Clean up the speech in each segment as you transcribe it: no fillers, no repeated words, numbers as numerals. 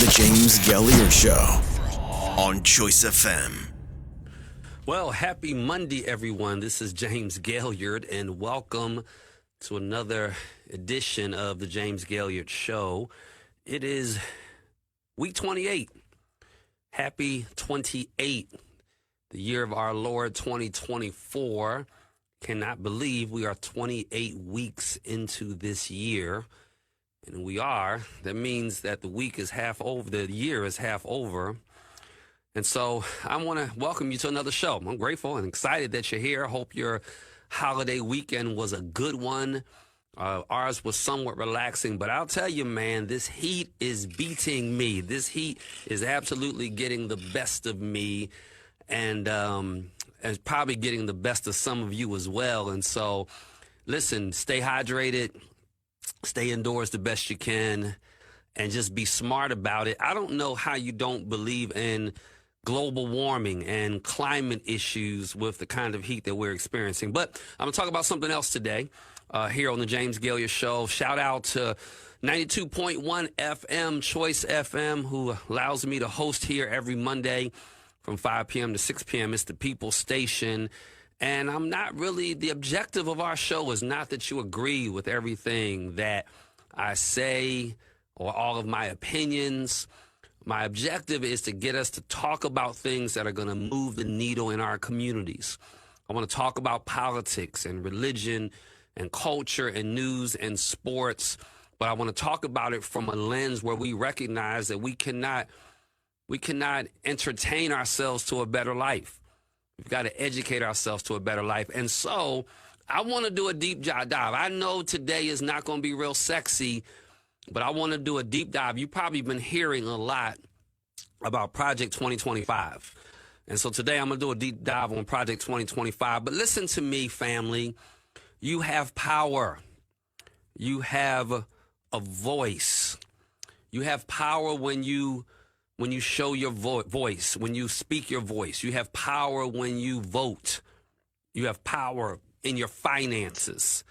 The James Gailliard Show on Choice FM. Well, happy Monday, everyone. This is James Gailliard, and welcome to another edition of the James Gailliard Show. It is week 28. Happy 28, the year of our Lord 2024. Cannot believe we are 28 weeks into this year. And we are. That means that the week is half over, the year is half over. And so I want to welcome you to another show. I'm grateful and excited that you're here. Hope your holiday weekend was a good one. Ours was somewhat relaxing, but I'll tell you, man, this heat is beating me. This heat is absolutely getting the best of me, and probably getting the best of some of you as well. And so, listen, stay hydrated. Stay indoors the best you can and just be smart about it. I don't know how you don't believe in global warming and climate issues with the kind of heat that we're experiencing. But I'm going to talk about something else today here on the James Gailliard Show. Shout out to 92.1 FM, Choice FM, who allows me to host here every Monday from 5 p.m. to 6 p.m. It's the People Station. And I'm not really, the objective of our show is not that you agree with everything that I say or all of my opinions. My objective is to get us to talk about things that are going to move the needle in our communities. I want to talk about politics and religion and culture and news and sports, but I want to talk about it from a lens where we recognize that we cannot entertain ourselves to a better life. We've got to educate ourselves to a better life. And so I want to do a deep dive. I know today is not going to be real sexy, but I want to do a deep dive. You've probably been hearing a lot about Project 2025. And so today I'm going to do a deep dive on Project 2025. But listen to me, family. You have power. You have a voice. You have power when you show your voice, when you speak your voice. You have power when you vote. You have power in your finances.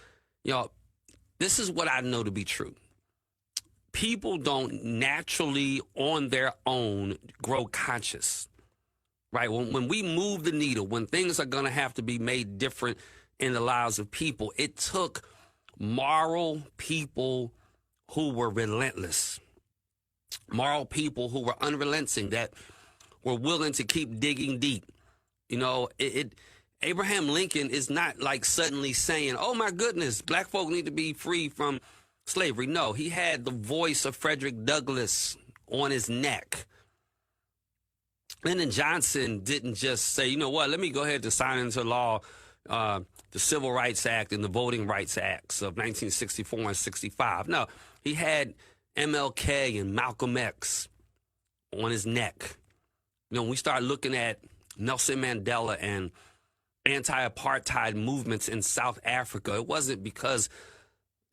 You know, this is what I know to be true. People don't naturally, on their own, grow conscious, right? When we move the needle, when things are going to have to be made different in the lives of people, it took moral people who were relentless. Moral people who were unrelenting, that were willing to keep digging deep. You know, Abraham Lincoln is not like suddenly saying, oh my goodness, black folk need to be free from slavery. No, he had the voice of Frederick Douglass on his neck. Lyndon Johnson didn't just say, you know what, let me go ahead and sign into law the Civil Rights Act and the Voting Rights Acts of 1964 and 65. No, he had MLK and Malcolm X on his neck. You know, when we start looking at Nelson Mandela and anti-apartheid movements in South Africa, it wasn't because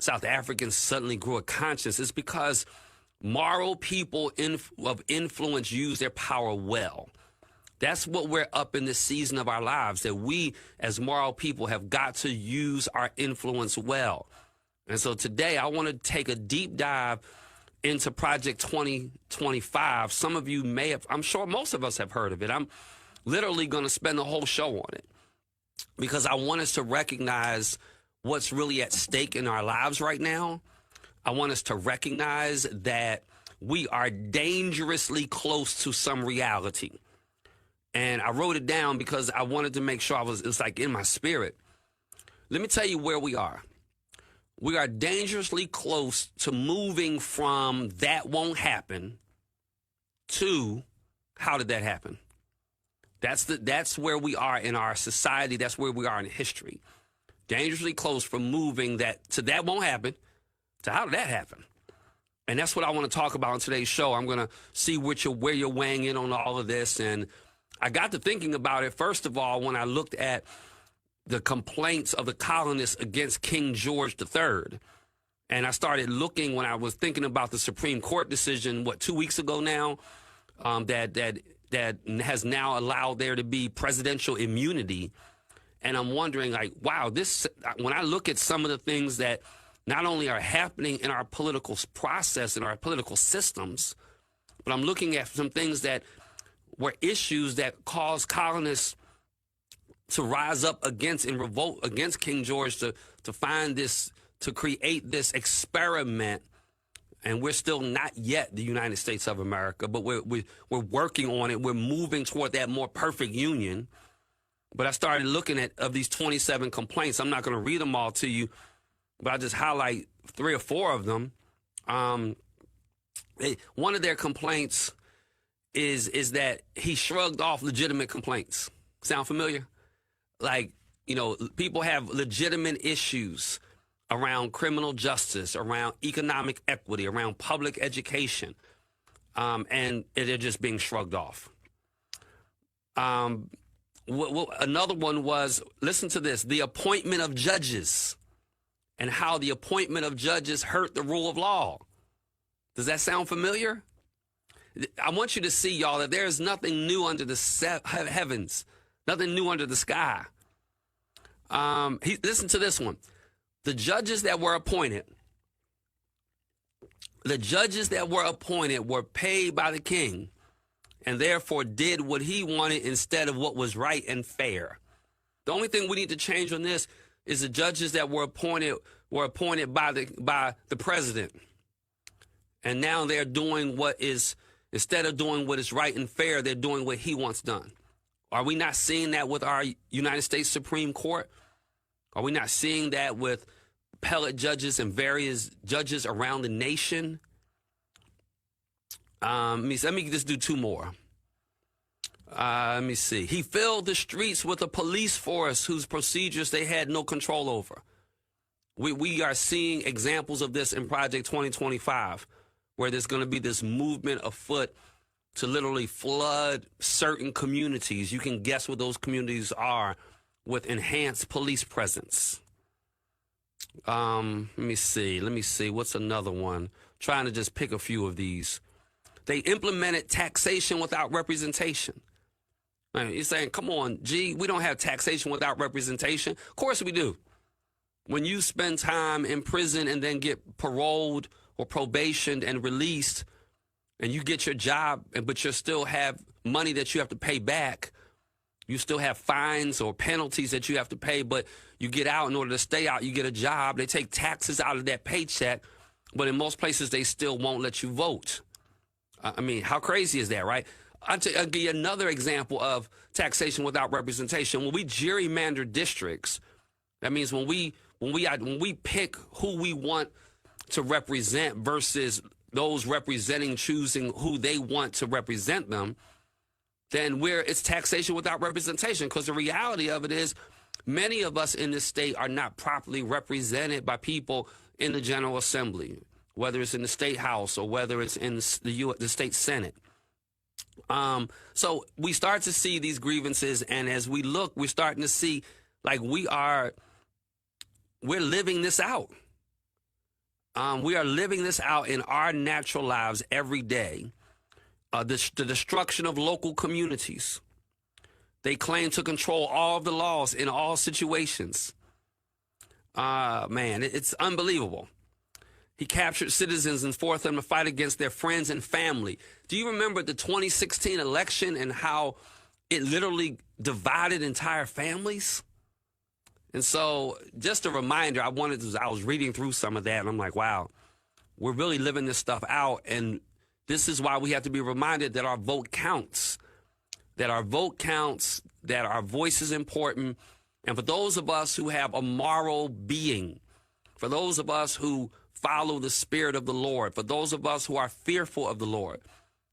South Africans suddenly grew a conscience. It's because moral people of influence use their power well. That's what we're up in this season of our lives, that we as moral people have got to use our influence well. And so today I want to take a deep dive into Project 2025. Some of you may have, I'm sure most of us have heard of it. I'm literally going to spend the whole show on it because I want us to recognize what's really at stake in our lives right now. I want us to recognize that we are dangerously close to some reality. And I wrote it down because I wanted to make sure it's like in my spirit. Let me tell you where we are. We are dangerously close to moving from that won't happen to how did that happen? That's where we are in our society. That's where we are in history. Dangerously close from moving that won't happen to how did that happen? And that's what I want to talk about on today's show. I'm going to see where you're weighing in on all of this. And I got to thinking about it, first of all, when I looked at the complaints of the colonists against King George III. And I started looking when I was thinking about the Supreme Court decision, 2 weeks ago now, that has now allowed there to be presidential immunity. And I'm wondering, like, wow, when I look at some of the things that not only are happening in our political process, in our political systems, but I'm looking at some things that were issues that caused colonists to rise up against and revolt against King George to find this, to create this experiment. And we're still not yet the United States of America, but we're working on it. We're moving toward that more perfect union. But I started looking at of these 27 complaints. I'm not going to read them all to you, but I'll just highlight 3 or 4 of them. One of their complaints is that he shrugged off legitimate complaints. Sound familiar? Like, you know, people have legitimate issues around criminal justice, around economic equity, around public education, and they're just being shrugged off. Another one was, listen to this, the appointment of judges and how the appointment of judges hurt the rule of law. Does that sound familiar? I want you to see, y'all, that there is nothing new under the heavens, nothing new under the sky. Listen to this one. The judges that were appointed were paid by the king and therefore did what he wanted instead of what was right and fair. The only thing we need to change on this is the judges that were appointed by the president. And now they're doing instead of doing what is right and fair, they're doing what he wants done. Are we not seeing that with our United States Supreme Court? Are we not seeing that with appellate judges and various judges around the nation? Let me just do 2 more. Let me see. He filled the streets with a police force whose procedures they had no control over. We are seeing examples of this in Project 2025, where there's going to be this movement afoot to literally flood certain communities. You can guess what those communities are, with enhanced police presence. Let me see. What's another one? Trying to just pick a few of these. They implemented taxation without representation. I mean, you're saying, come on, we don't have taxation without representation. Of course we do. When you spend time in prison and then get paroled or probationed and released, and you get your job, but you still have money that you have to pay back, you still have fines or penalties that you have to pay, but you get out. In order to stay out, you get a job. They take taxes out of that paycheck, but in most places, they still won't let you vote. I mean, how crazy is that, right? I'll give you another example of taxation without representation. When we gerrymander districts, that means when we pick who we want to represent versus those representing choosing who they want to represent them, then it's taxation without representation, because the reality of it is many of us in this state are not properly represented by people in the General Assembly, whether it's in the State House or whether it's in the State Senate. So we start to see these grievances, and as we look, we're starting to see like we're living this out. We are living this out in our natural lives every day. The destruction of local communities. They claim to control all of the laws in all situations. Man, it's unbelievable. He captured citizens and forced them to fight against their friends and family. Do you remember the 2016 election and how it literally divided entire families? And so just a reminder, I was reading through some of that, and I'm like, wow, we're really living this stuff out. And this is why we have to be reminded that our vote counts, that our voice is important. And for those of us who have a moral being, for those of us who follow the Spirit of the Lord, for those of us who are fearful of the Lord,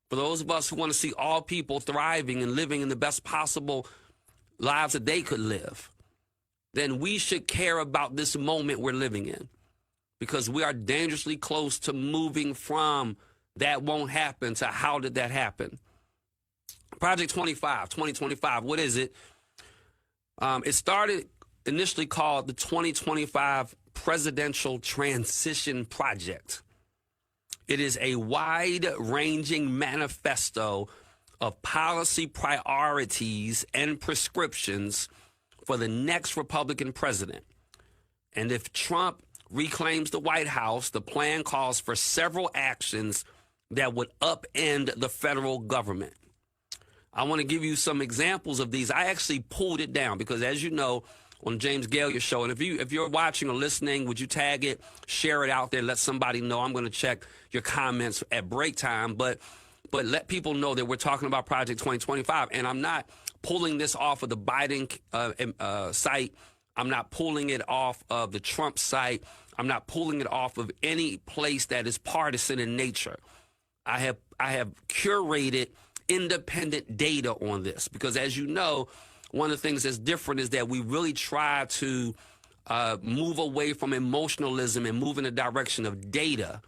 for those of us who want to see all people thriving and living in the best possible lives that they could live, then we should care about this moment we're living in, because we are dangerously close to moving from that won't happen to how did that happen. Project 2025, what is it? It started initially called the 2025 Presidential Transition Project. It is a wide-ranging manifesto of policy priorities and prescriptions for the next Republican president. And if Trump reclaims the White House, the plan calls for several actions that would upend the federal government. I want to give you some examples of these. I actually pulled it down because, as you know, on the James Gailliard Show, and if you're watching or listening, would you tag it, share it out there, let somebody know? I'm going to check your comments at break time, but let people know that we're talking about Project 2025, and I'm not pulling this off of the Biden site. I'm not pulling it off of the Trump site. I'm not pulling it off of any place that is partisan in nature. I have curated independent data on this because, as you know, one of the things that's different is that we really try to move away from emotionalism and move in the direction of data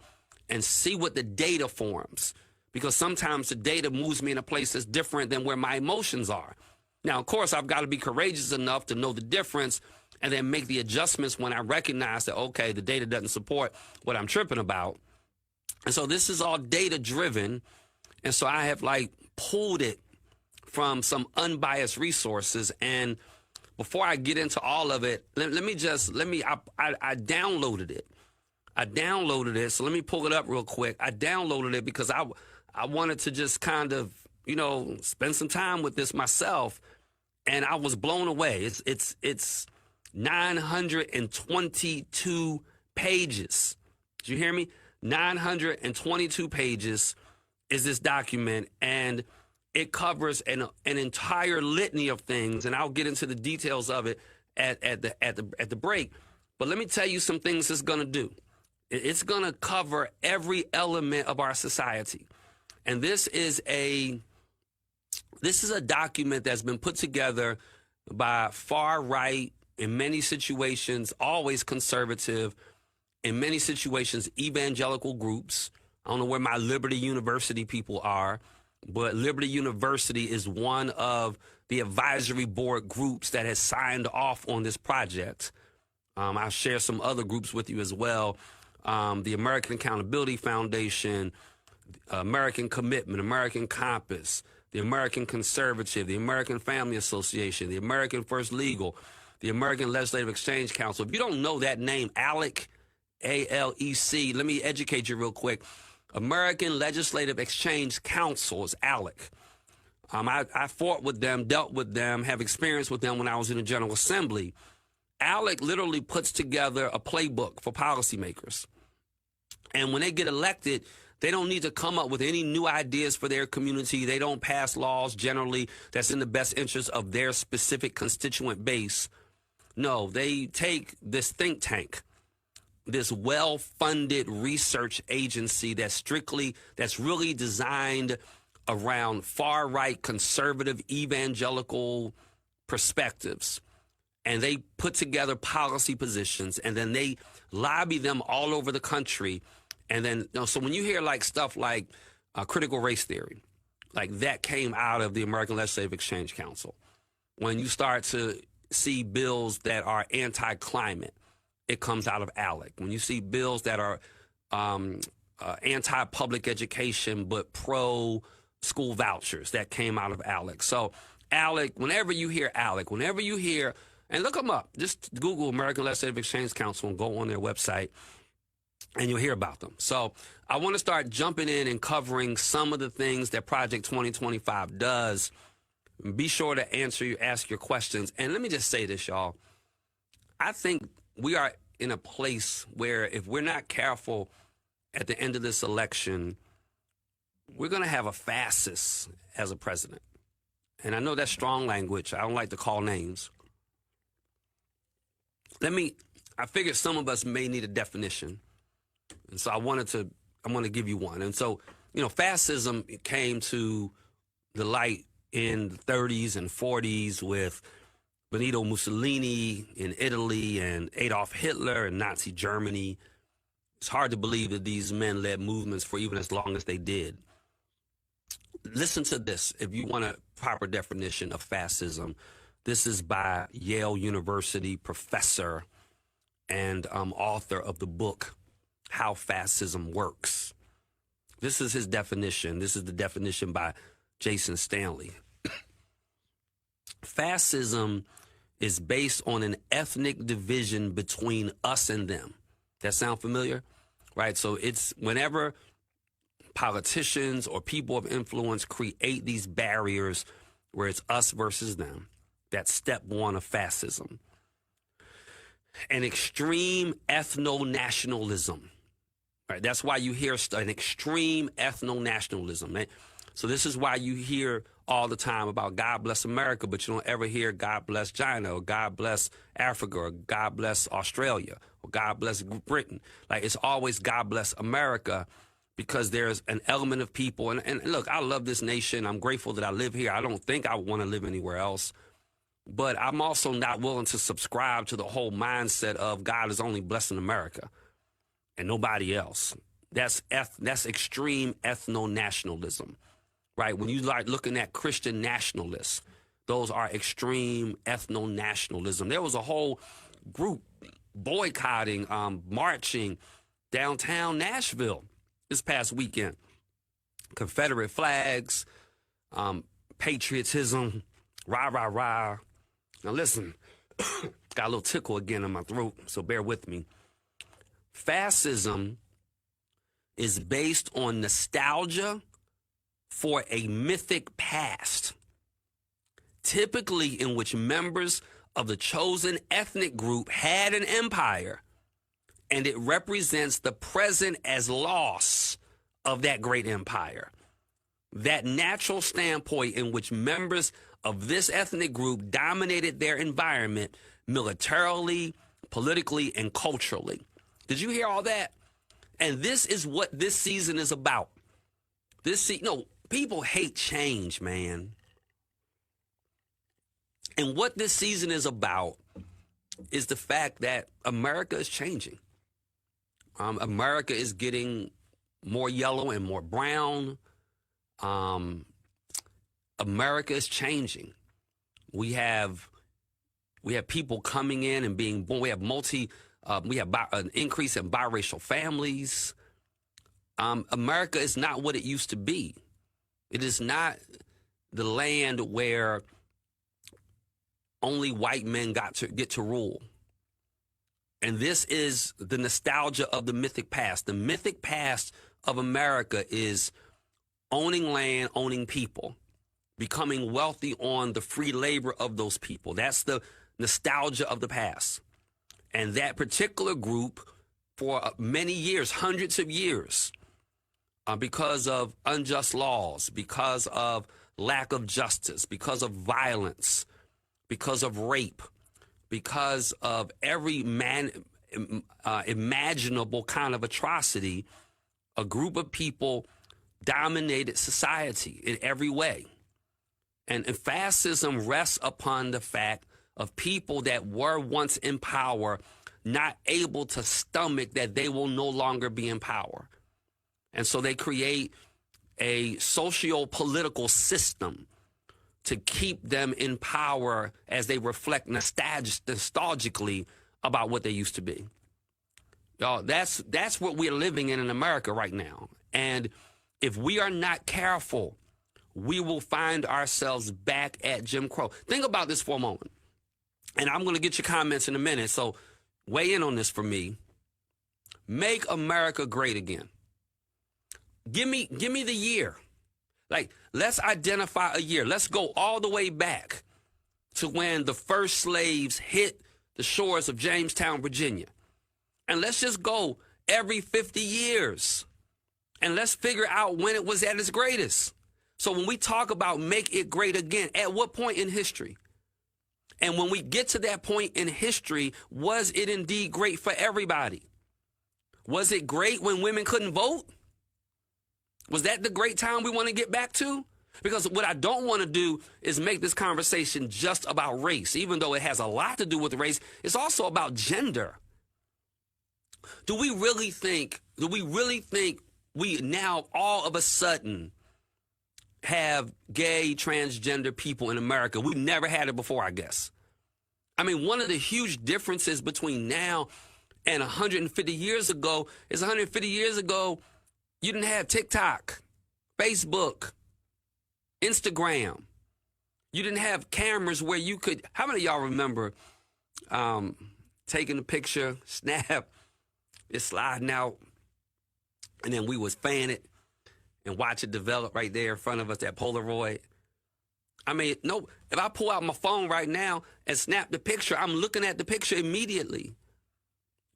and see what the data forms, because sometimes the data moves me in a place that's different than where my emotions are. Now, of course, I've got to be courageous enough to know the difference and then make the adjustments when I recognize that, okay, the data doesn't support what I'm tripping about. And so this is all data driven. And so I have pulled it from some unbiased resources. And before I get into all of it, I downloaded it. So let me pull it up real quick. I downloaded it because I wanted to just kind of, spend some time with this myself. And I was blown away. It's 922 pages. Did you hear me? 922 pages is this document, and it covers an entire litany of things, and I'll get into the details of it at the break. But let me tell you some things it's going to do. It's going to cover every element of our society, and this is a document that's been put together by far right, in many situations, always conservative, in many situations, evangelical groups. I don't know where my Liberty University people are, but Liberty University is one of the advisory board groups that has signed off on this project. I'll share some other groups with you as well. The American Accountability Foundation, American Commitment, American Compass, the American Conservative, the American Family Association, the American First Legal, the American Legislative Exchange Council. If you don't know that name, ALEC, A-L-E-C, let me educate you real quick. American Legislative Exchange Council is ALEC. I fought with them, dealt with them, have experience with them when I was in the General Assembly. ALEC literally puts together a playbook for policymakers. And when they get elected, they don't need to come up with any new ideas for their community. They don't pass laws generally that's in the best interest of their specific constituent base. No, they take this think tank, this well-funded research agency that's really designed around far-right conservative evangelical perspectives. And they put together policy positions, and then they lobby them all over the country. And then, so when you hear stuff like critical race theory, that came out of the American Legislative Exchange Council. When you start to see bills that are anti-climate, it comes out of ALEC. When you see bills that are anti-public education but pro-school vouchers, that came out of ALEC. So ALEC, whenever you hear ALEC, and look them up, just Google American Legislative Exchange Council and go on their website, and you'll hear about them. So I want to start jumping in and covering some of the things that Project 2025 does. Be sure to ask your questions. And let me just say this, y'all. I think we are in a place where if we're not careful at the end of this election, we're going to have a fascist as a president. And I know that's strong language. I don't like to call names. I figured some of us may need a definition. And so I'm going to give you one. And so, fascism came to the light in the 30s and 40s with Benito Mussolini in Italy and Adolf Hitler in Nazi Germany. It's hard to believe that these men led movements for even as long as they did. Listen to this if you want a proper definition of fascism. This is by Yale University professor and author of the book, How Fascism Works. This is his definition. This is the definition by Jason Stanley. Fascism is based on an ethnic division between us and them. That sound familiar? Right? So it's whenever politicians or people of influence create these barriers where it's us versus them. That's step one of fascism. An extreme ethno-nationalism. Right? That's why you hear an extreme ethno-nationalism. Right? So this is why you hear all the time about God bless America, but you don't ever hear God bless China or God bless Africa or God bless Australia or God bless Britain. Like, it's always God bless America, because there's an element of people. And look, I love this nation. I'm grateful that I live here. I don't think I want to live anywhere else. But I'm also not willing to subscribe to the whole mindset of God is only blessing America and nobody else. That's extreme ethno-nationalism, right? When you like looking at Christian nationalists, those are extreme ethno-nationalism. There was a whole group boycotting, marching downtown Nashville this past weekend. Confederate flags, patriotism, rah, rah, rah. Now listen, got a little tickle again in my throat, so bear with me. Fascism is based on nostalgia for a mythic past, typically in which members of the chosen ethnic group had an empire, and it represents the present as loss of that great empire. That natural standpoint in which members of this ethnic group dominated their environment militarily, politically, and culturally. Did you hear all that? And this is what this season is about. People hate change, man. And what this season is about is the fact that America is changing. America is getting more yellow and more brown. America is changing. We have people coming in and being born. We have an increase in biracial families. America is not what it used to be. It is not the land where only white men get to rule. And this is the nostalgia of the mythic past. The mythic past of America is owning land, owning people, becoming wealthy on the free labor of those people. That's the nostalgia of the past. And that particular group, for many years, hundreds of years, because of unjust laws, because of lack of justice, because of violence, because of rape, because of every imaginable kind of atrocity, a group of people dominated society in every way. And fascism rests upon the fact of people that were once in power not able to stomach that they will no longer be in power. And so they create a socio-political system to keep them in power as they reflect nostalgically about what they used to be. Y'all, that's what we're living in America right now. And if we are not careful, we will find ourselves back at Jim Crow. Think about this for a moment. And I'm going to get your comments in a minute, so weigh in on this for me. Make America great again. Give me the year. Like, let's identify a year. Let's go all the way back to when the first slaves hit the shores of Jamestown, Virginia. And let's just go every 50 years. And let's figure out when it was at its greatest. So when we talk about make it great again, at what point in history? And when we get to that point in history, was it indeed great for everybody? Was it great when women couldn't vote? Was that the great time we want to get back to? Because what I don't want to do is make this conversation just about race, even though it has a lot to do with race. It's also about gender. Do we really think we now all of a sudden have gay, transgender people in America? We've never had it before, I guess. I mean, one of the huge differences between now and 150 years ago is 150 years ago, you didn't have TikTok, Facebook, Instagram. You didn't have cameras where you could, how many of y'all remember taking a picture, snap, it's sliding out, and then we was fan it, and watch it develop right there in front of us, that Polaroid. I mean, no, if I pull out my phone right now and snap the picture, I'm looking at the picture immediately.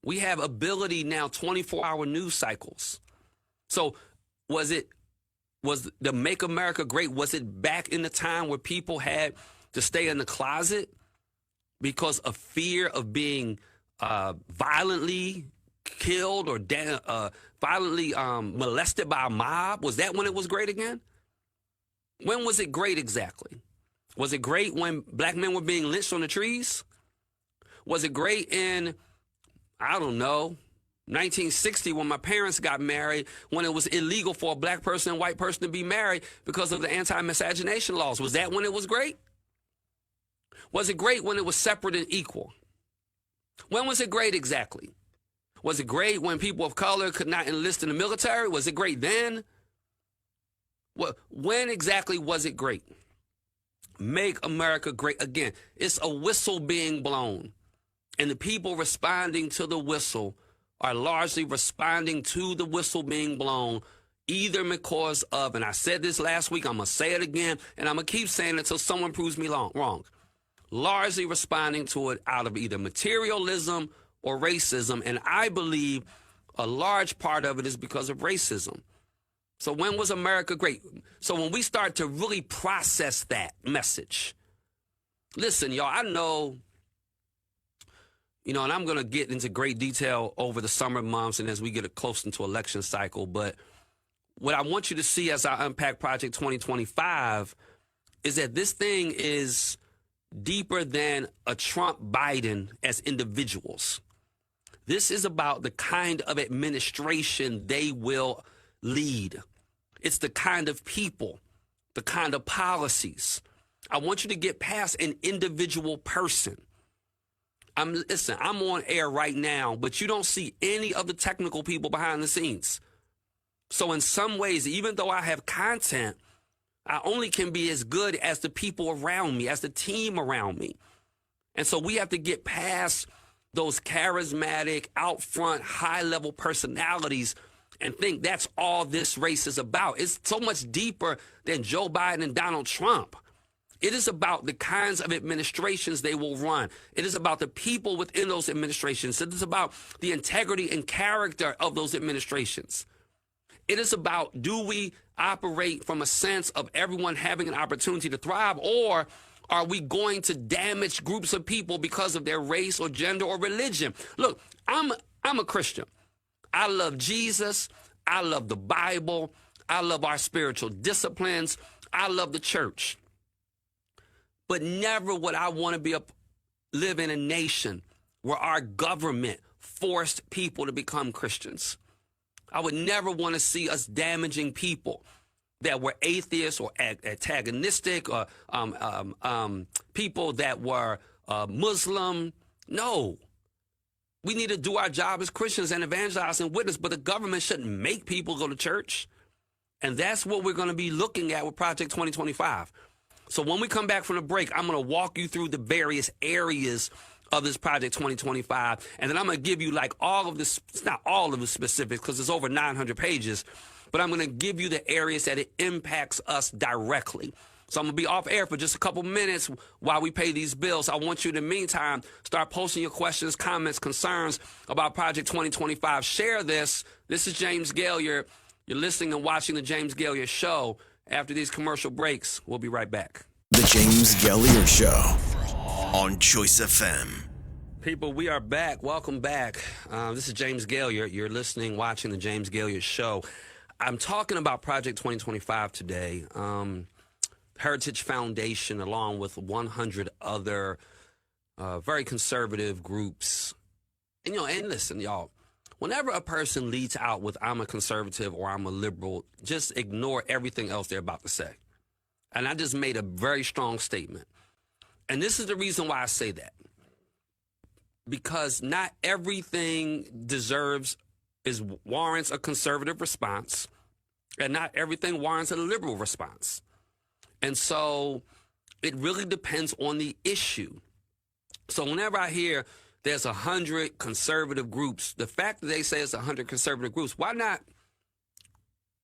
We have ability now, 24-hour news cycles. So was the Make America Great, was it back in the time where people had to stay in the closet because of fear of being violently killed or violently molested by a mob? Was that when it was great again? When was it great exactly? Was it great when black men were being lynched on the trees? Was it great in, I don't know, 1960 when my parents got married, when it was illegal for a black person and white person to be married because of the anti-miscegenation laws? Was that when it was great? Was it great when it was separate and equal? When was it great exactly? Was it great when people of color could not enlist in the military? Was it great then? When exactly was it great? Make America great again. It's a whistle being blown, and the people responding to the whistle are largely responding to the whistle being blown either because of, and I said this last week, I'm going to say it again, and I'm going to keep saying it until someone proves me wrong. Largely responding to it out of either materialism or racism, and I believe a large part of it is because of racism. So when was America great? So when we start to really process that message, listen, y'all, I know, and I'm going to get into great detail over the summer months and as we get close into election cycle, but what I want you to see as I unpack Project 2025 is that this thing is deeper than a Trump-Biden as individuals. This is about the kind of administration they will lead. It's the kind of people, the kind of policies. I want you to get past an individual person. I'm on air right now, but you don't see any of the technical people behind the scenes. So in some ways, even though I have content, I only can be as good as the people around me, as the team around me. And so we have to get past those charismatic, out front, high-level personalities and think that's all this race is about. It's so much deeper than Joe Biden and Donald Trump. It is about the kinds of administrations they will run. It is about the people within those administrations. It is about the integrity and character of those administrations. It is about, do we operate from a sense of everyone having an opportunity to thrive, or are we going to damage groups of people because of their race or gender or religion? Look, I'm a Christian. I love Jesus. I love the Bible. I love our spiritual disciplines. I love the church. But never would I want to live in a nation where our government forced people to become Christians. I would never want to see us damaging people that were atheists or antagonistic or people that were Muslim. No. We need to do our job as Christians and evangelize and witness, but the government shouldn't make people go to church. And that's what we're going to be looking at with Project 2025. So when we come back from the break, I'm going to walk you through the various areas of this Project 2025. And then I'm going to give you like all of this, it's not all of the specifics because it's over 900 pages, but I'm going to give you the areas that it impacts us directly. So I'm going to be off air for just a couple minutes while we pay these bills. I want you, in the meantime, start posting your questions, comments, concerns about Project 2025. Share this. This is James Gailliard. You're listening and watching the James Gailliard Show. After these commercial breaks, we'll be right back. The James Gailliard Show on Choice FM. People, we are back. Welcome back. This is James Gailliard. You're listening, watching the James Gailliard Show. I'm talking about Project 2025 today. Heritage Foundation, along with 100 other very conservative groups. And, and listen, y'all, whenever a person leads out with I'm a conservative or I'm a liberal, just ignore everything else they're about to say. And I just made a very strong statement. And this is the reason why I say that. Because not everything warrants a conservative response, and not everything warrants a liberal response. And so it really depends on the issue. So whenever I hear there's 100 conservative groups, the fact that they say it's 100 conservative groups, why not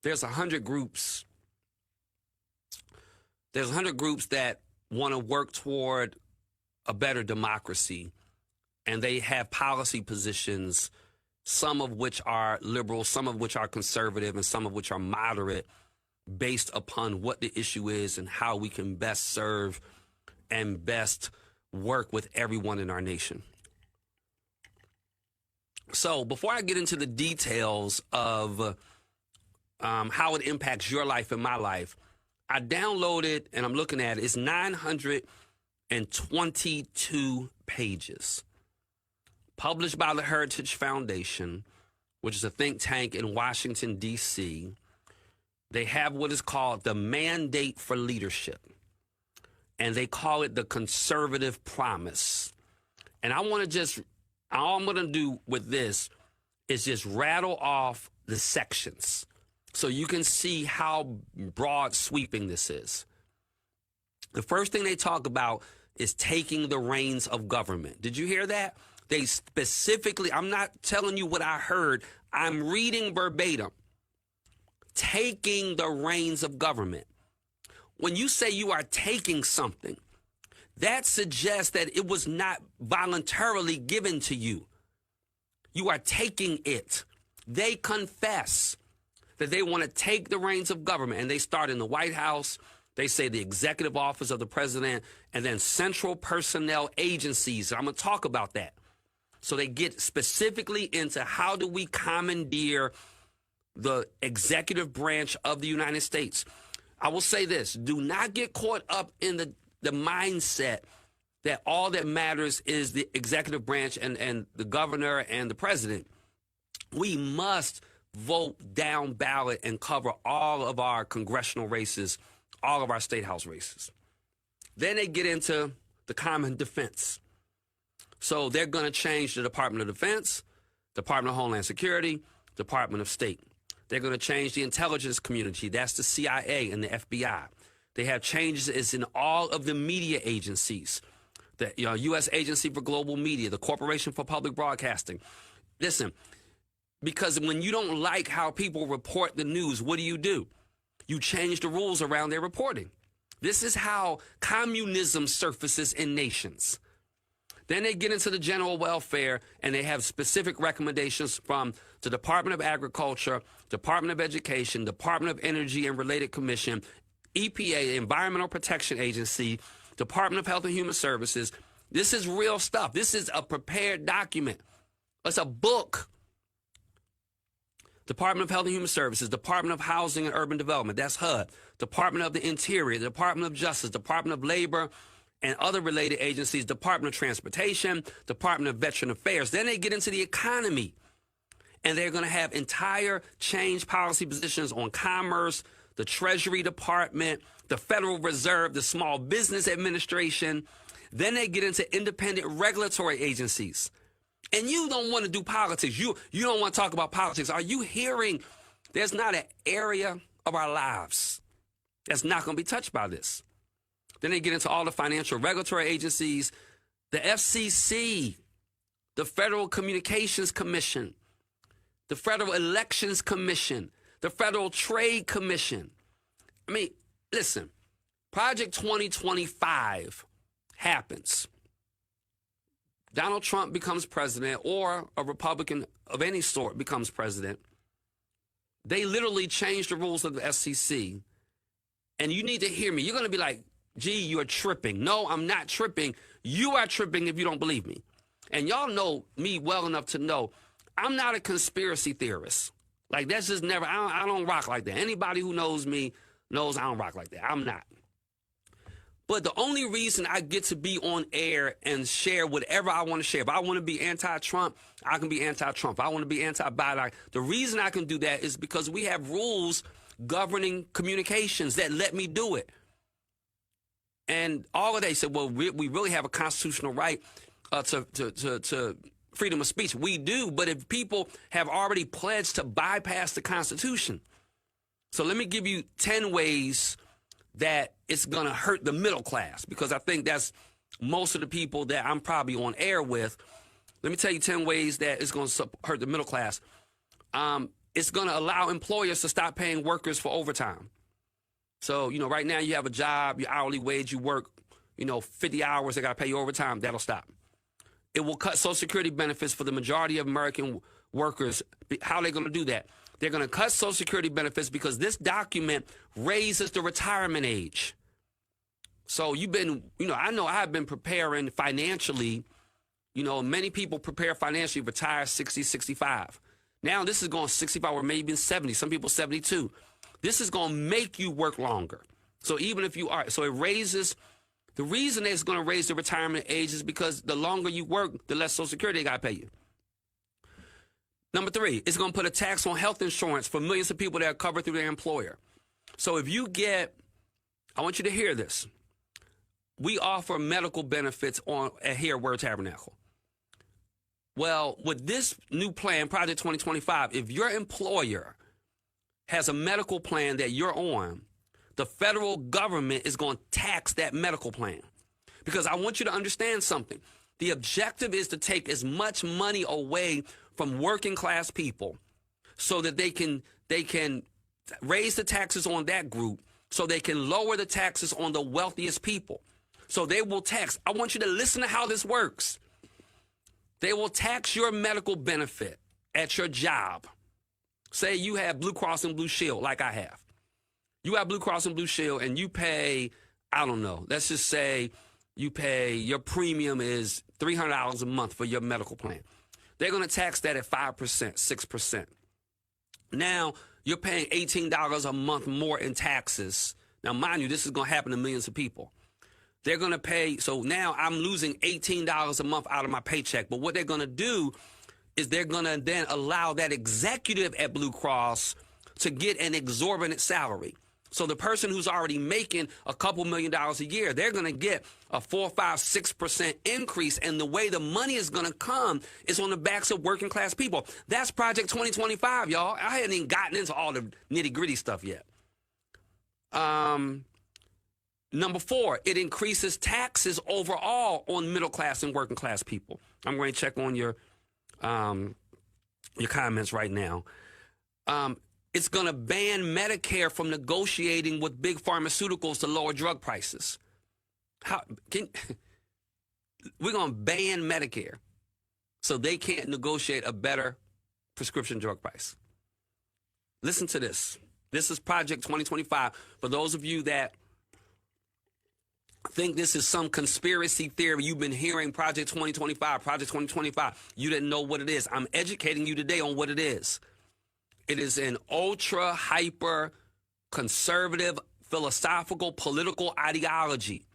there's 100 groups. There's 100 groups that want to work toward a better democracy, and they have policy positions, some of which are liberal, some of which are conservative, and some of which are moderate, based upon what the issue is and how we can best serve and best work with everyone in our nation. So before I get into the details of how it impacts your life and my life, I downloaded, and I'm looking at it, it's 922 pages, published by the Heritage Foundation, which is a think tank in Washington, D.C. They have what is called the Mandate for Leadership, and they call it the Conservative Promise. And all I'm going to do with this is just rattle off the sections so you can see how broad sweeping this is. The first thing they talk about is taking the reins of government. Did you hear that? They specifically, I'm not telling you what I heard, I'm reading verbatim. Taking the reins of government. When you say you are taking something, that suggests that it was not voluntarily given to you. You are taking it. They confess that they want to take the reins of government, and they start in the White House. They say the executive office of the president, and then central personnel agencies. I'm going to talk about that. So they get specifically into how do we commandeer the executive branch of the United States. I will say this, do not get caught up in the mindset that all that matters is the executive branch and the governor and the president. We must vote down ballot and cover all of our congressional races, all of our state house races. Then they get into the common defense. So they're going to change the Department of Defense, Department of Homeland Security, Department of State. They're going to change the intelligence community. That's the CIA and the FBI. They have changes in all of the media agencies, the U.S. Agency for Global Media, the Corporation for Public Broadcasting. Listen, because when you don't like how people report the news, what do? You change the rules around their reporting. This is how communism surfaces in nations. Then they get into the general welfare, and they have specific recommendations from the Department of Agriculture, Department of Education, Department of Energy and Related Commission, EPA, Environmental Protection Agency, Department of Health and Human Services. This is real stuff. This is a prepared document. It's a book. Department of Health and Human Services, Department of Housing and Urban Development, that's HUD, Department of the Interior, Department of Justice, Department of Labor, and other related agencies, Department of Transportation, Department of Veteran Affairs. Then they get into the economy, and they're going to have entire change policy positions on commerce, the Treasury Department, the Federal Reserve, the Small Business Administration. Then they get into independent regulatory agencies. And you don't want to do politics. You don't want to talk about politics. Are you hearing there's not an area of our lives that's not going to be touched by this? Then they get into all the financial regulatory agencies, the FCC, the Federal Communications Commission, the Federal Elections Commission, the Federal Trade Commission. I mean, listen, Project 2025 happens. Donald Trump becomes president, or a Republican of any sort becomes president. They literally change the rules of the FCC. And you need to hear me. You're going to be like, gee, you're tripping. No, I'm not tripping. You are tripping if you don't believe me. And y'all know me well enough to know I'm not a conspiracy theorist. Like, that's just never, I don't rock like that. Anybody who knows me knows I don't rock like that. I'm not. But the only reason I get to be on air and share whatever I want to share, if I want to be anti-Trump, I can be anti-Trump. If I want to be anti-Biden, the reason I can do that is because we have rules governing communications that let me do it. And all of they said, well, we really have a constitutional right to freedom of speech. We do, but if people have already pledged to bypass the Constitution. So let me give you 10 ways that it's going to hurt the middle class, because I think that's most of the people that I'm probably on air with. Let me tell you 10 ways that it's going to hurt the middle class. it's going to allow employers to stop paying workers for overtime. So, right now you have a job, your hourly wage, you work, 50 hours, they got to pay you overtime. That'll stop. It will cut Social Security benefits for the majority of American workers. How are they going to do that? They're going to cut Social Security benefits because this document raises the retirement age. So I know I've been preparing financially. Many people prepare financially, retire 60, 65. Now this is going 65 or maybe even 70. Some people 72. This is going to make you work longer. So even if you are, so it raises, the reason it's going to raise the retirement age is because the longer you work, the less Social Security they got to pay you. Number 3, it's going to put a tax on health insurance for millions of people that are covered through their employer. So if you get, I want you to hear this. We offer medical benefits here at Word Tabernacle. Well, with this new plan, Project 2025, if your employer has a medical plan that you're on, the federal government is going to tax that medical plan. Because I want you to understand something. The objective is to take as much money away from working class people so that they can raise the taxes on that group so they can lower the taxes on the wealthiest people. So they will tax. I want you to listen to how this works. They will tax your medical benefit at your job. Say you have Blue Cross and Blue Shield like I have. You have Blue Cross and Blue Shield and you pay, I don't know, let's just say your premium is $300 a month for your medical plan. They're going to tax that at 5%, 6%. Now you're paying $18 a month more in taxes. Now, mind you, this is going to happen to millions of people. They're going to pay, so now I'm losing $18 a month out of my paycheck. But what they're going to do is they're going to then allow that executive at Blue Cross to get an exorbitant salary. So the person who's already making a couple $1 million a year, they're going to get a 4, 5, 6% increase. And the way the money is going to come is on the backs of working class people. That's Project 2025, y'all. I hadn't even gotten into all the nitty gritty stuff yet. Number 4, it increases taxes overall on middle class and working class people. I'm going to check on your comments right now. It's going to ban Medicare from negotiating with big pharmaceuticals to lower drug prices. We're going to ban Medicare so they can't negotiate a better prescription drug price. Listen to this. This is Project 2025. For those of you that think this is some conspiracy theory, you've been hearing Project 2025, Project 2025. You didn't know what it is. I'm educating you today on what it is. It is an ultra hyper conservative philosophical political ideology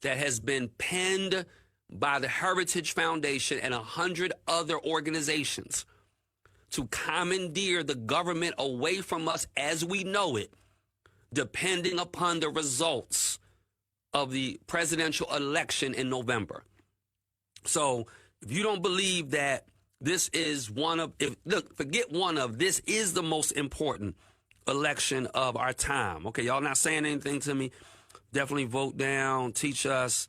that has been penned by the Heritage Foundation and 100 other organizations to commandeer the government away from us as we know it, depending upon the results of the presidential election in November. So if you don't believe that this is this is the most important election of our time. Okay, y'all not saying anything to me. Definitely vote down, teach us.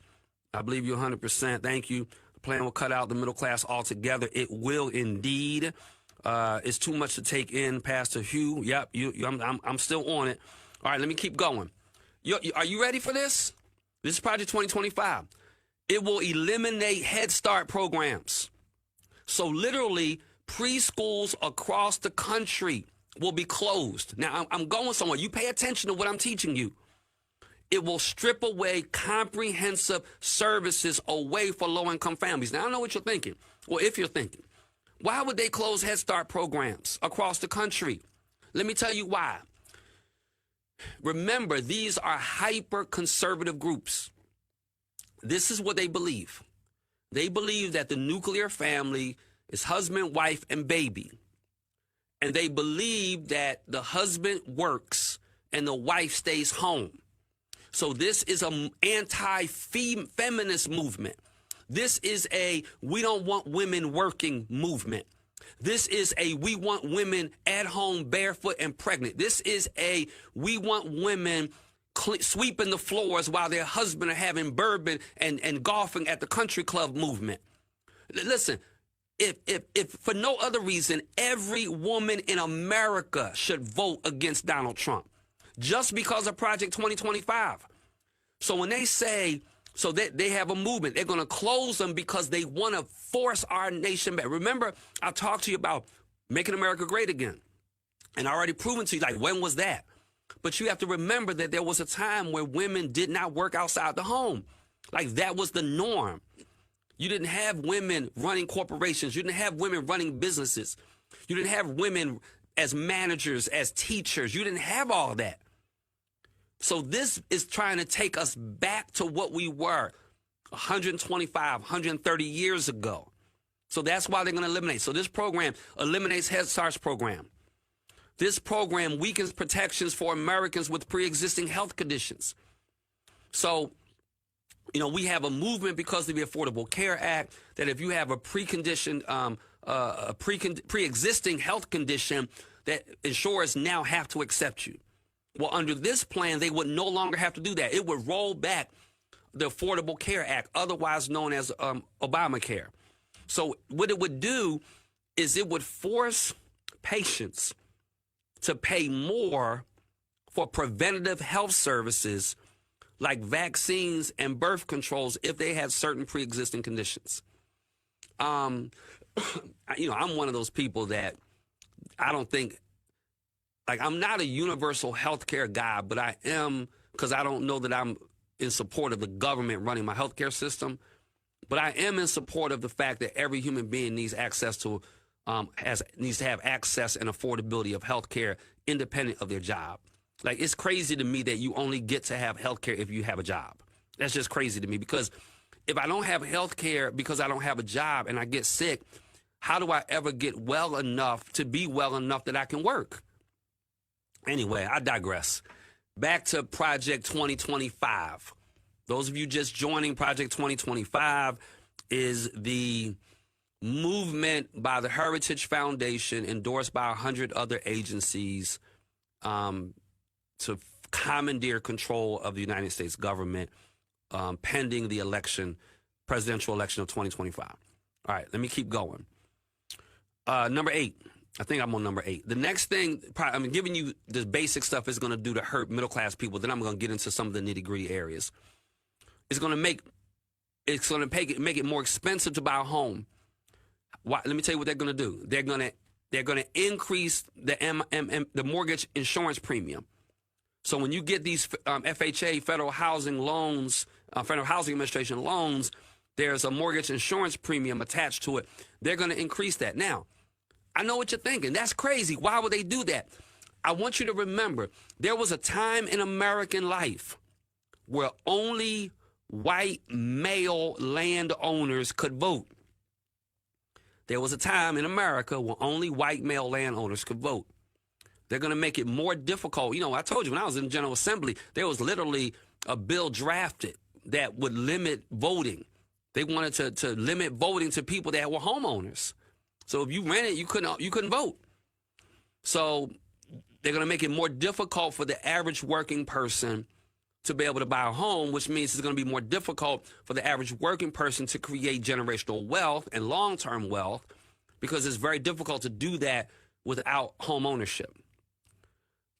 I believe you 100%. Thank you. The plan will cut out the middle class altogether. It will indeed. It's too much to take in, Pastor Hugh. Yep, I'm still on it. All right, let me keep going. Are you ready for this? This is Project 2025. It will eliminate Head Start programs. So literally, preschools across the country will be closed. Now, I'm going somewhere. You pay attention to what I'm teaching you. It will strip away comprehensive services away for low-income families. Now, I know what you're thinking. Well, if you're thinking, why would they close Head Start programs across the country? Let me tell you why. Remember, these are hyper-conservative groups. This is what they believe. They believe that the nuclear family is husband, wife, and baby. And they believe that the husband works and the wife stays home. So this is an anti-feminist movement. This is a we don't want women working movement. This is a we want women at home barefoot and pregnant. This is a we want women sweeping the floors while their husband are having bourbon and golfing at the country club movement. Listen, if for no other reason, every woman in America should vote against Donald Trump just because of Project 2025. So when they say, so they have a movement, they're going to close them because they want to force our nation back. Remember, I talked to you about making America great again. And I already proven to you, like, when was that? But you have to remember that there was a time where women did not work outside the home. Like, that was the norm. You didn't have women running corporations. You didn't have women running businesses. You didn't have women as managers, as teachers. You didn't have all that. So this is trying to take us back to what we were 125, 130 years ago. So that's why they're going to eliminate. So this program eliminates Head Start's program. This program weakens protections for Americans with pre-existing health conditions. So, you know, we have a movement because of the Affordable Care Act that if you have a pre-existing health condition, that insurers now have to accept you. Well, under this plan, they would no longer have to do that. It would roll back the Affordable Care Act, otherwise known as Obamacare. So what it would do is it would force patients to pay more for preventative health services like vaccines and birth controls if they had certain pre-existing conditions. You know, I'm one of those people that I don't think, like, I'm not a universal health care guy, but I am, because I don't know that I'm in support of the government running my health care system, but I am in support of the fact that every human being needs access to, needs to have access and affordability of health care independent of their job. Like, it's crazy to me that you only get to have health care if you have a job. That's just crazy to me, because if I don't have health care because I don't have a job and I get sick, how do I ever get well enough to be well enough that I can work? Anyway, I digress. Back to Project 2025. Those of you just joining, Project 2025 is the movement by the Heritage Foundation, endorsed by 100 other agencies, to commandeer control of the United States government pending the election, presidential election of 2025. All right, let me keep going. Number 8. I think I'm on number 8. The next thing, I'm giving you the basic stuff is going to do to hurt middle-class people. Then I'm going to get into some of the nitty-gritty areas. It's going to make it more expensive to buy a home. Why? Let me tell you what they're going to do. They're going to increase the mortgage insurance premium. So when you get these FHA, Federal Housing loans, Federal Housing Administration loans, there's a mortgage insurance premium attached to it. They're going to increase that. Now, I know what you're thinking. That's crazy. Why would they do that? I want you to remember, there was a time in American life where only white male landowners could vote. There was a time in America where only white male landowners could vote. They're going to make it more difficult. You know, I told you when I was in the General Assembly, there was literally a bill drafted that would limit voting. They wanted to limit voting to people that were homeowners. So if you rented, you couldn't vote. So they're going to make it more difficult for the average working person to be able to buy a home, which means it's going to be more difficult for the average working person to create generational wealth and long-term wealth, because it's very difficult to do that without home ownership.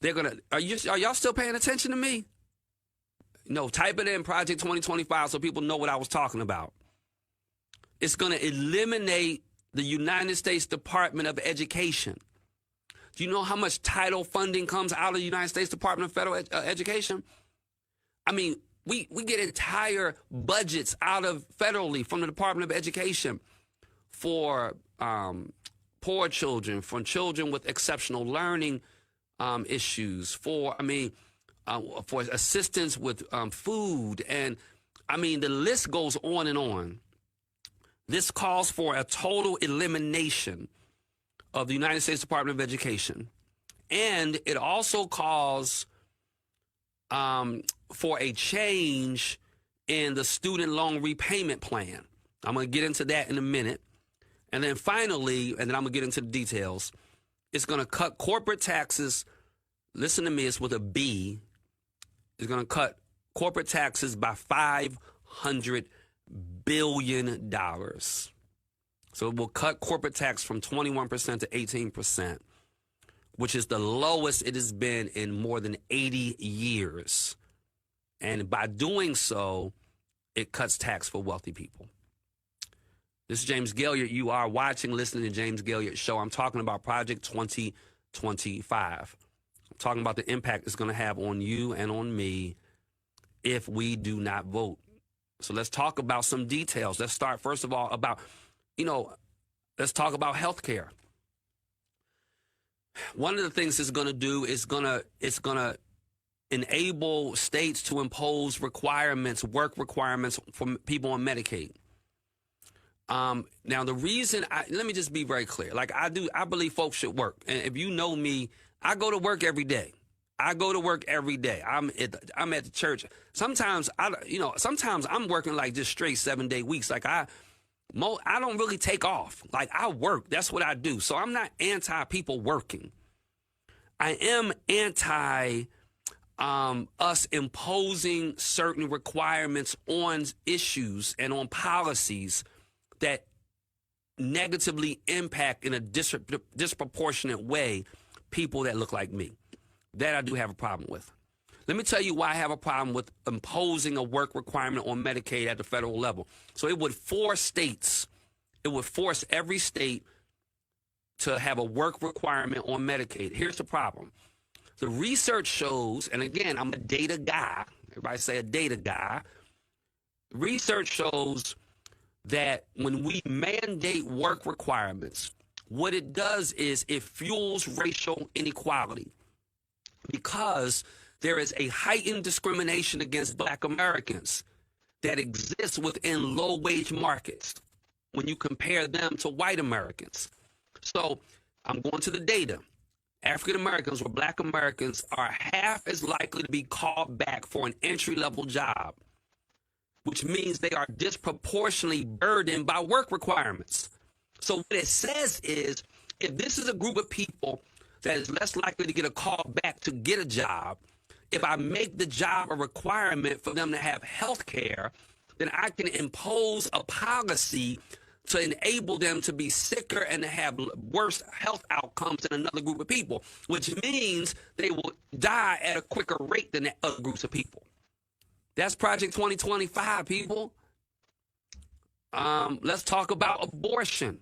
They're going to, are y'all still paying attention to me? No, type it in Project 2025 so people know what I was talking about. It's going to eliminate the United States Department of Education. Do you know how much title funding comes out of the United States Department of Federal Education? I mean, we get entire budgets out of federally from the Department of Education for poor children, for children with exceptional learning issues, for assistance with food. And I mean, the list goes on and on. This calls for a total elimination of the United States Department of Education. And it also calls for a change in the student loan repayment plan. I'm going to get into that in a minute. And then finally, and then I'm going to get into the details, it's going to cut corporate taxes. Listen to me, it's with a B. It's going to cut corporate taxes by $500 billion. So it will cut corporate tax from 21% to 18%, which is the lowest it has been in more than 80 years. And by doing so, it cuts tax for wealthy people. This is James Gailliard. You are watching, listening to James Gailliard Show. I'm talking about Project 2025. I'm talking about the impact it's going to have on you and on me if we do not vote. So let's talk about some details. Let's start, first of all, about, let's talk about health care. One of the things it's going to do is it's going to enable states to impose requirements, work requirements for people on Medicaid. Now the reason, let me just be very clear. Like I believe folks should work. And if you know me, I go to work every day. I'm at the church. Sometimes sometimes I'm working like just straight 7-day weeks. Like I don't really take off. Like I work. That's what I do. So I'm not anti people working. I am anti us imposing certain requirements on issues and on policies that negatively impact in a disproportionate way people that look like me. That I do have a problem with. Let me tell you why I have a problem with imposing a work requirement on Medicaid at the federal level. So it would force every state to have a work requirement on Medicaid. Here's the problem. The research shows, and again, I'm a data guy. Everybody say a data guy. Research shows that when we mandate work requirements, what it does is it fuels racial inequality because there is a heightened discrimination against Black Americans that exists within low-wage markets when you compare them to white Americans. So I'm going to the data. African Americans or Black Americans are half as likely to be called back for an entry-level job, which means they are disproportionately burdened by work requirements. So what it says is, if this is a group of people that is less likely to get a call back to get a job, if I make the job a requirement for them to have health care, then I can impose a policy to enable them to be sicker and to have worse health outcomes than another group of people, which means they will die at a quicker rate than other groups of people. That's Project 2025, people. Let's talk about abortion.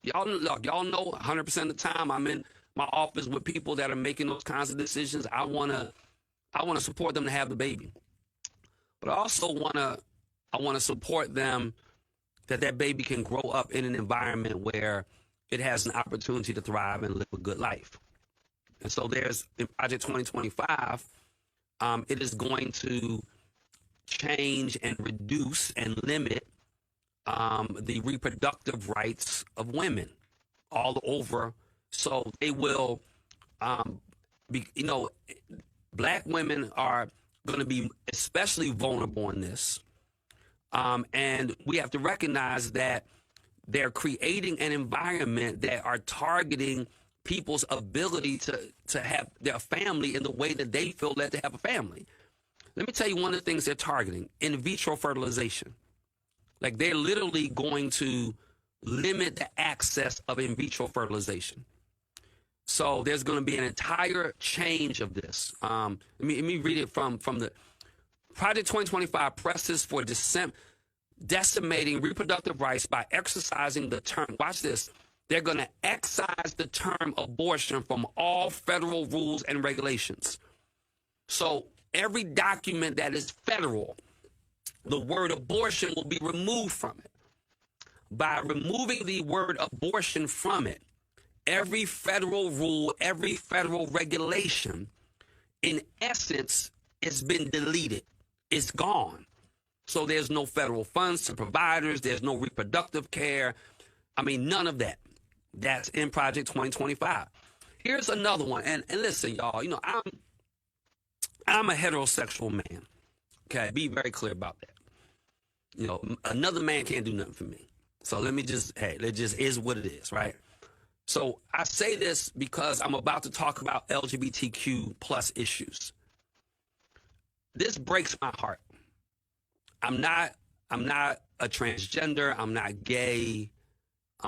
Y'all know 100% of the time I'm in my office with people that are making those kinds of decisions. I want to support them to have the baby. But I also want to support them that baby can grow up in an environment where it has an opportunity to thrive and live a good life. And so there's, in Project 2025, it is going to change and reduce and limit the reproductive rights of women all over. So they will, Black women are going to be especially vulnerable in this. And we have to recognize that they're creating an environment that are targeting people's ability to have their family in the way that they feel that they have a family. Let me tell you one of the things they're targeting: in vitro fertilization. Like they're literally going to limit the access of in vitro fertilization. So there's going to be an entire change of this. Let me read it from the Project 2025 presses for decimating reproductive rights by exercising the term. Watch this. They're going to excise the term abortion from all federal rules and regulations. So every document that is federal, the word abortion will be removed from it. By removing the word abortion from it, every federal rule, every federal regulation, in essence, has been deleted. It's gone. So there's no federal funds to providers. There's no reproductive care. I mean, none of that. That's in Project 2025. Here's another one. And listen, y'all, I'm a heterosexual man. Okay, be very clear about that. Another man can't do nothing for me. So it just is what it is, right? So I say this because I'm about to talk about LGBTQ plus issues. This breaks my heart. I'm not a transgender. I'm not gay.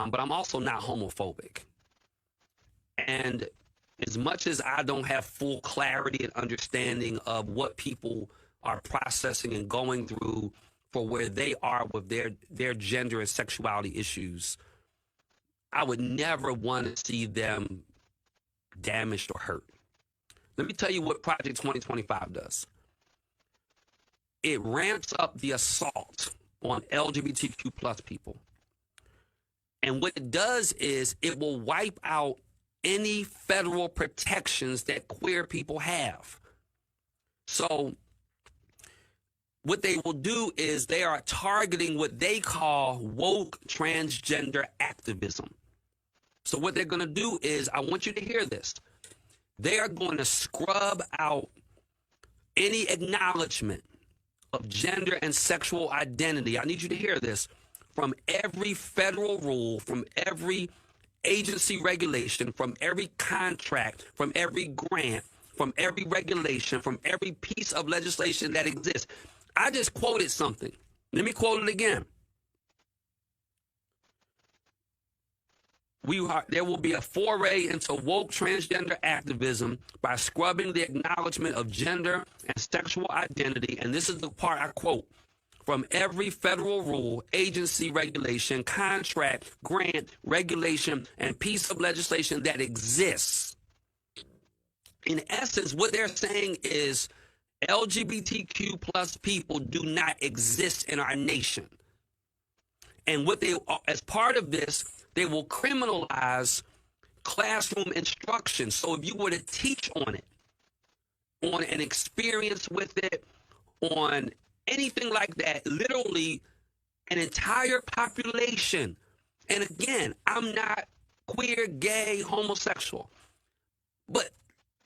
but I'm also not homophobic. And as much as I don't have full clarity and understanding of what people are processing and going through for where they are with their gender and sexuality issues, I would never want to see them damaged or hurt. Let me tell you what Project 2025 does. It ramps up the assault on LGBTQ plus people. And what it does is it will wipe out any federal protections that queer people have. So what they will do is they are targeting what they call woke transgender activism. So what they're going to do is, I want you to hear this. They are going to scrub out any acknowledgement of gender and sexual identity. I need you to hear this. From every federal rule, from every agency regulation, from every contract, from every grant, from every regulation, from every piece of legislation that exists. I just quoted something. Let me quote it again. There will be a foray into woke transgender activism by scrubbing the acknowledgement of gender and sexual identity. And this is the part I quote. From every federal rule, agency regulation, contract, grant, regulation, and piece of legislation that exists. In essence, what they're saying is LGBTQ plus people do not exist in our nation. And what they, as part of this, they will criminalize classroom instruction. So if you were to teach on it, on an experience with it, on anything like that, literally an entire population. And again, I'm not queer, gay, homosexual. But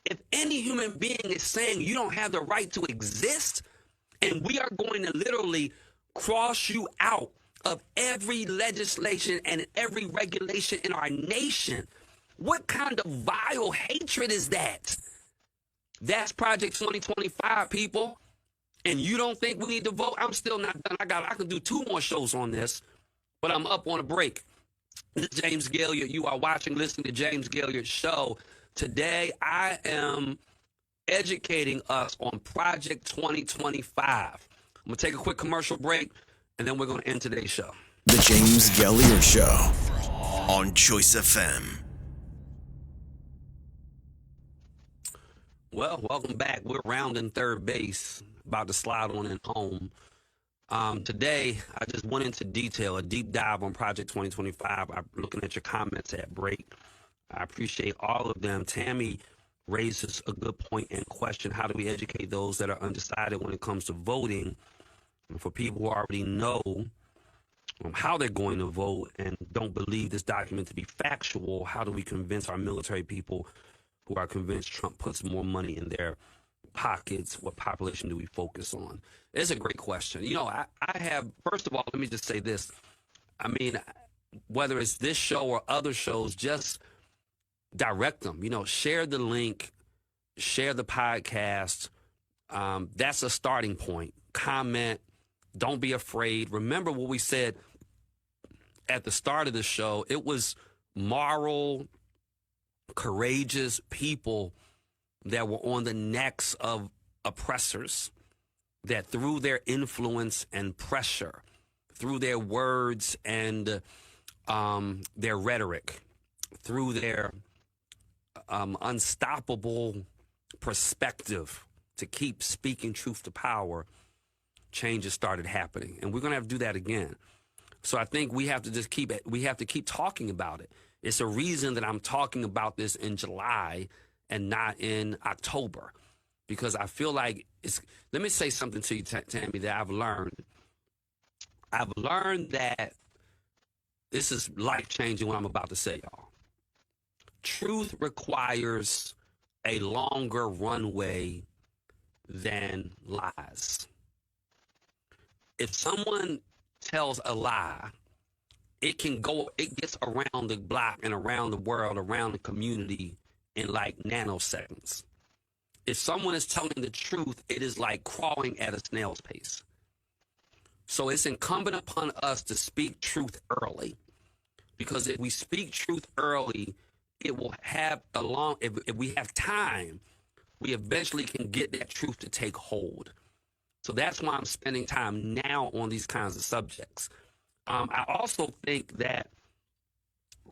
if any human being is saying you don't have the right to exist, and we are going to literally cross you out of every legislation and every regulation in our nation, what kind of vile hatred is that? That's Project 2025, people. And you don't think we need to vote? I'm still not done. I could do 2 more shows on this, but I'm up on a break. This is James Gailliard. You are listening to James Gailliard Show. Today, I am educating us on Project 2025. I'm going to take a quick commercial break, and then we're going to end today's show. The James Gailliard Show on Choice FM. Well, welcome back. We're rounding third base, about to slide on in home. Today, I just went into detail, a deep dive on Project 2025. I'm looking at your comments at break. I appreciate all of them. Tammy raises a good point and question: how do we educate those that are undecided when it comes to voting? And for people who already know how they're going to vote and don't believe this document to be factual, how do we convince our military people who are convinced Trump puts more money in their pockets? What population do we focus on? It's a great question. You know, I have, first of all, let me just say this. I mean, whether it's this show or other shows, just direct them, share the link, share the podcast. That's a starting point. Comment. Don't be afraid. Remember what we said at the start of the show. It was moral, courageous people that were on the necks of oppressors, that through their influence and pressure, through their words and their rhetoric, through their unstoppable perspective to keep speaking truth to power, changes started happening. And we're going to have to do that again. So I think we have to just keep talking about it. It's a reason that I'm talking about this in July and not in October, because I feel like let me say something to you, Tammy, that I've learned. I've learned that this is life-changing what I'm about to say, y'all. Truth requires a longer runway than lies. If someone tells a lie, it gets around the block and around the world, around the community in like nanoseconds. If someone is telling the truth, it is like crawling at a snail's pace. So it's incumbent upon us to speak truth early, Because if we speak truth early, it will have if we have time, we eventually can get that truth to take hold. So that's why I'm spending time now on these kinds of subjects. I also think that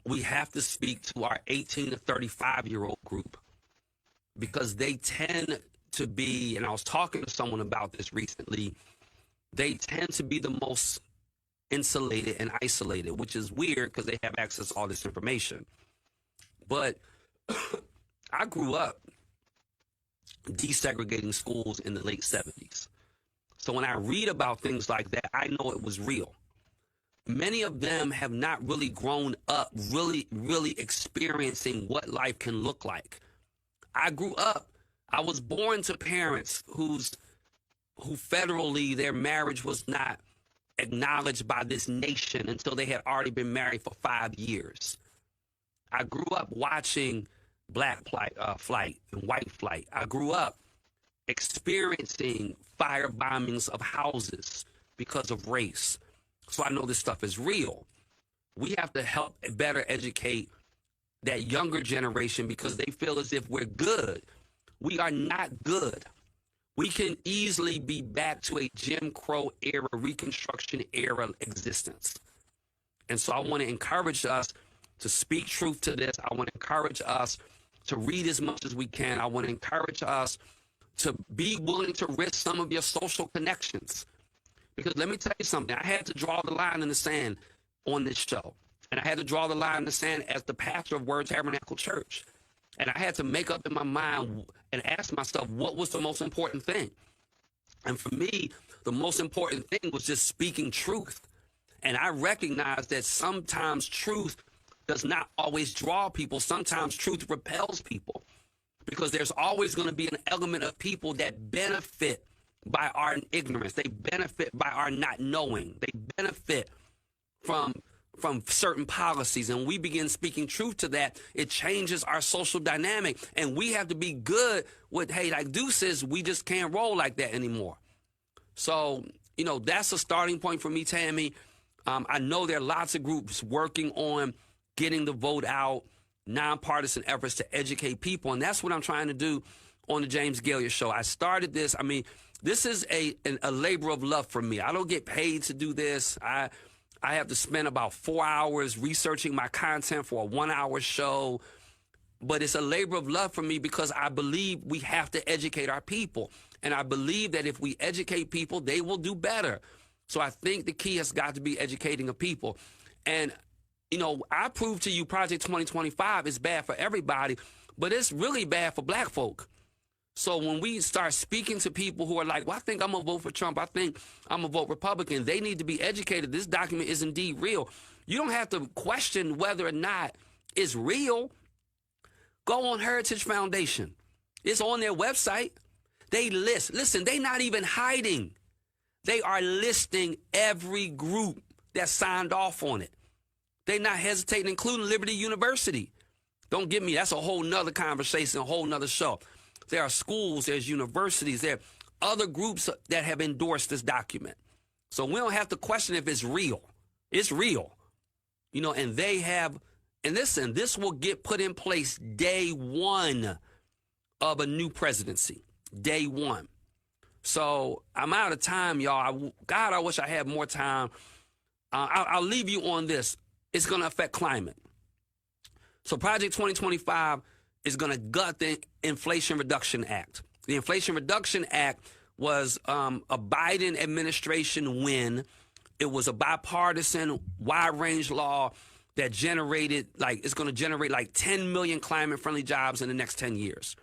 we have to speak to our 18 to 35-year-old group, because they tend to be, and I was talking to someone about this recently, they tend to be the most insulated and isolated, which is weird because they have access to all this information. But I grew up desegregating schools in the late 70s. So when I read about things like that, I know it was real. Many of them have not really grown up really experiencing what life can look like. I grew up, I was born to parents who federally their marriage was not acknowledged by this nation until they had already been married for 5 years. I grew up watching black flight and white flight. I grew up experiencing fire bombings of houses because of race. So I know this stuff is real. We have to help better educate that younger generation because they feel as if we're good. We are not good. We can easily be back to a Jim Crow era, Reconstruction era existence. And so I want to encourage us to speak truth to this. I want to encourage us to read as much as we can. I want to encourage us to be willing to risk some of your social connections. Because let me tell you something, I had to draw the line in the sand on this show. And I had to draw the line in the sand as the pastor of Word Tabernacle Church. And I had to make up in my mind and ask myself, what was the most important thing? And for me, the most important thing was just speaking truth. And I recognize that sometimes truth does not always draw people. Sometimes truth repels people, because there's always going to be an element of people that benefit by our ignorance. They benefit by our not knowing. They benefit from certain policies, and we begin speaking truth to that, it changes our social dynamic. And we have to be good with, hey, like Deuce says, we just can't roll like that anymore. So, that's a starting point for me, Tammy. I know there are lots of groups working on getting the vote out, nonpartisan efforts to educate people, and that's what I'm trying to do on the James Gailliard Show. I started this. I mean, this is a labor of love for me. I don't get paid to do this. I have to spend about 4 hours researching my content for a 1-hour show. But it's a labor of love for me because I believe we have to educate our people. And I believe that if we educate people, they will do better. So I think the key has got to be educating the people. And, I proved to you Project 2025 is bad for everybody, but it's really bad for black folk. So when we start speaking to people who are like, well, I think I'm going to vote for Trump, I think I'm going to vote Republican, they need to be educated. This document is indeed real. You don't have to question whether or not it's real. Go on Heritage Foundation. It's on their website. They listen, they're not even hiding. They are listing every group that signed off on it. They're not hesitating, including Liberty University. Don't get me, that's a whole nother conversation, a whole nother show. There are schools, there's universities, there are other groups that have endorsed this document. So we don't have to question if it's real. It's real. And they have, and listen, this will get put in place day one of a new presidency. Day one. So I'm out of time, y'all. God, I wish I had more time. I'll leave you on this. It's going to affect climate. So Project 2025 is going to gut the Inflation Reduction Act. The Inflation Reduction Act was a Biden administration win. It was a bipartisan, wide-range law that it's going to generate like 10 million climate-friendly jobs in the next 10 years.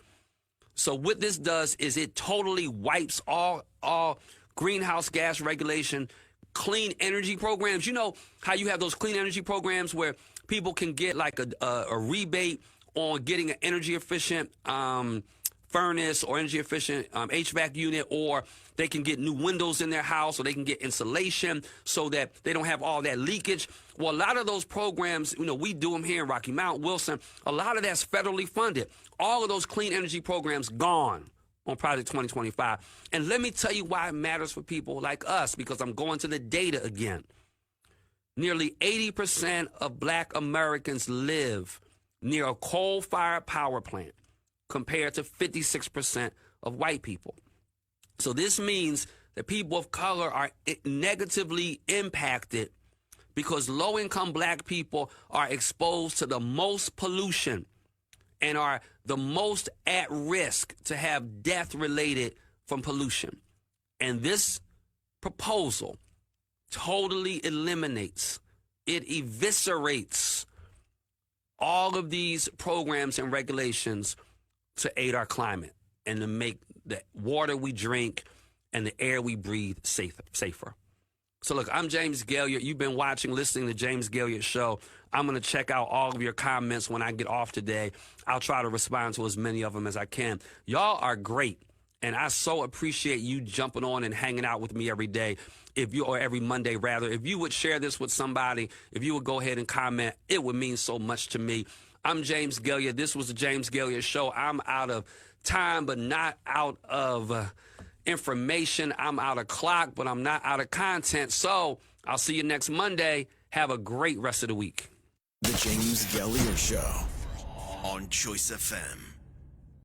So what this does is it totally wipes all greenhouse gas regulation, clean energy programs. You know how you have those clean energy programs where people can get like a rebate on getting an energy efficient furnace or energy efficient HVAC unit, or they can get new windows in their house, or they can get insulation so that they don't have all that leakage. Well, a lot of those programs, we do them here in Rocky Mount, Wilson. A lot of that's federally funded. All of those clean energy programs gone on Project 2025. And let me tell you why it matters for people like us, because I'm going to the data again. Nearly 80% of black Americans live near a coal-fired power plant compared to 56% of white people. So this means that people of color are negatively impacted because low-income black people are exposed to the most pollution and are the most at risk to have death related from pollution. And this proposal totally eliminates, it eviscerates all of these programs and regulations to aid our climate and to make the water we drink and the air we breathe safer. So look, I'm James Gailliard. You've been listening to James Gailliard Show. I'm going to check out all of your comments when I get off today. I'll try to respond to as many of them as I can. Y'all are great, and I so appreciate you jumping on and hanging out with me every day. Or every Monday, rather. If you would share this with somebody, if you would go ahead and comment, it would mean so much to me. I'm James Gailliard. This was the James Gailliard Show. I'm out of time, but not out of information. I'm out of clock, but I'm not out of content. So I'll see you next Monday. Have a great rest of the week. The James Gailliard Show on Choice FM.